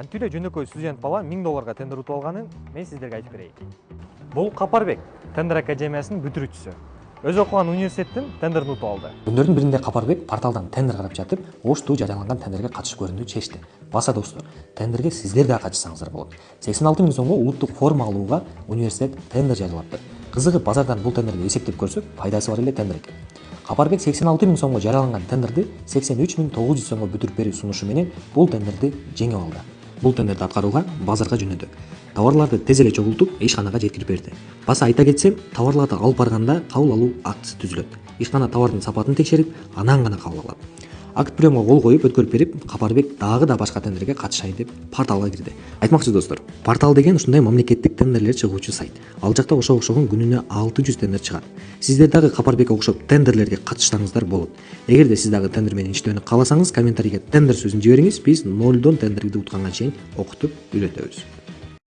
Антүле жөнөкөй студент бала $1000 тендер утуп алганын мен сиздерге айтып берейин. Бул Капарбек, Тендер академиясынын бүтүрүүчүсү. Өзү окуган университеттин тендерин утуп алды. Күндөрдүн биринде Капарбек порталдан тендер карап жатып, Оштуу жарыяланган тендерге катышып көрүүнү чечти. Баса достор, тендерге сиздер да катышсаңыздар болот. 86 000 сомго улуттук форма алууга университет тендер жарыялапты. Кызыгы базардан бул тендерди эсептеп көрсөк, пайдасы бар эле тендер экен. Капарбек 86 000 сомго жарыяланган тендерди 83 900 сомго бүтүрүп берүү сунушу менен бул тендерди жеңип алды. Бул тендерди аткарууга базарга жөнөдү. Товарларды тез эле чогултуп, ишканага жеткирип берди. Баса айта кетсем, товарларды алып барганда кабыл алуу актысы түзүлөт. Ишкана товардын сапатын текшерип, анан гана кабыл алат. Акт приемго кол коюп өткөрүп берип, Капарбек дагы да башка тендерге катышайын деп порталга кирди. Айтмакчы достор, портал деген ушундай мамлекеттик тендерлер чыгуучу сайт. Ал жакта ошого окшогон күнүнө 600 тендер чыгат. Сиздер дагы Капарбекке окшоп тендерлерге катышсаңыздар болот. Эгерде сиз дагы тендер менен иштөөнү кааласаңыз, комментарийге тендер сөзүн жибериңиз, биз 0дон тендерди утканга чейин окутуп үйрөтөбүз.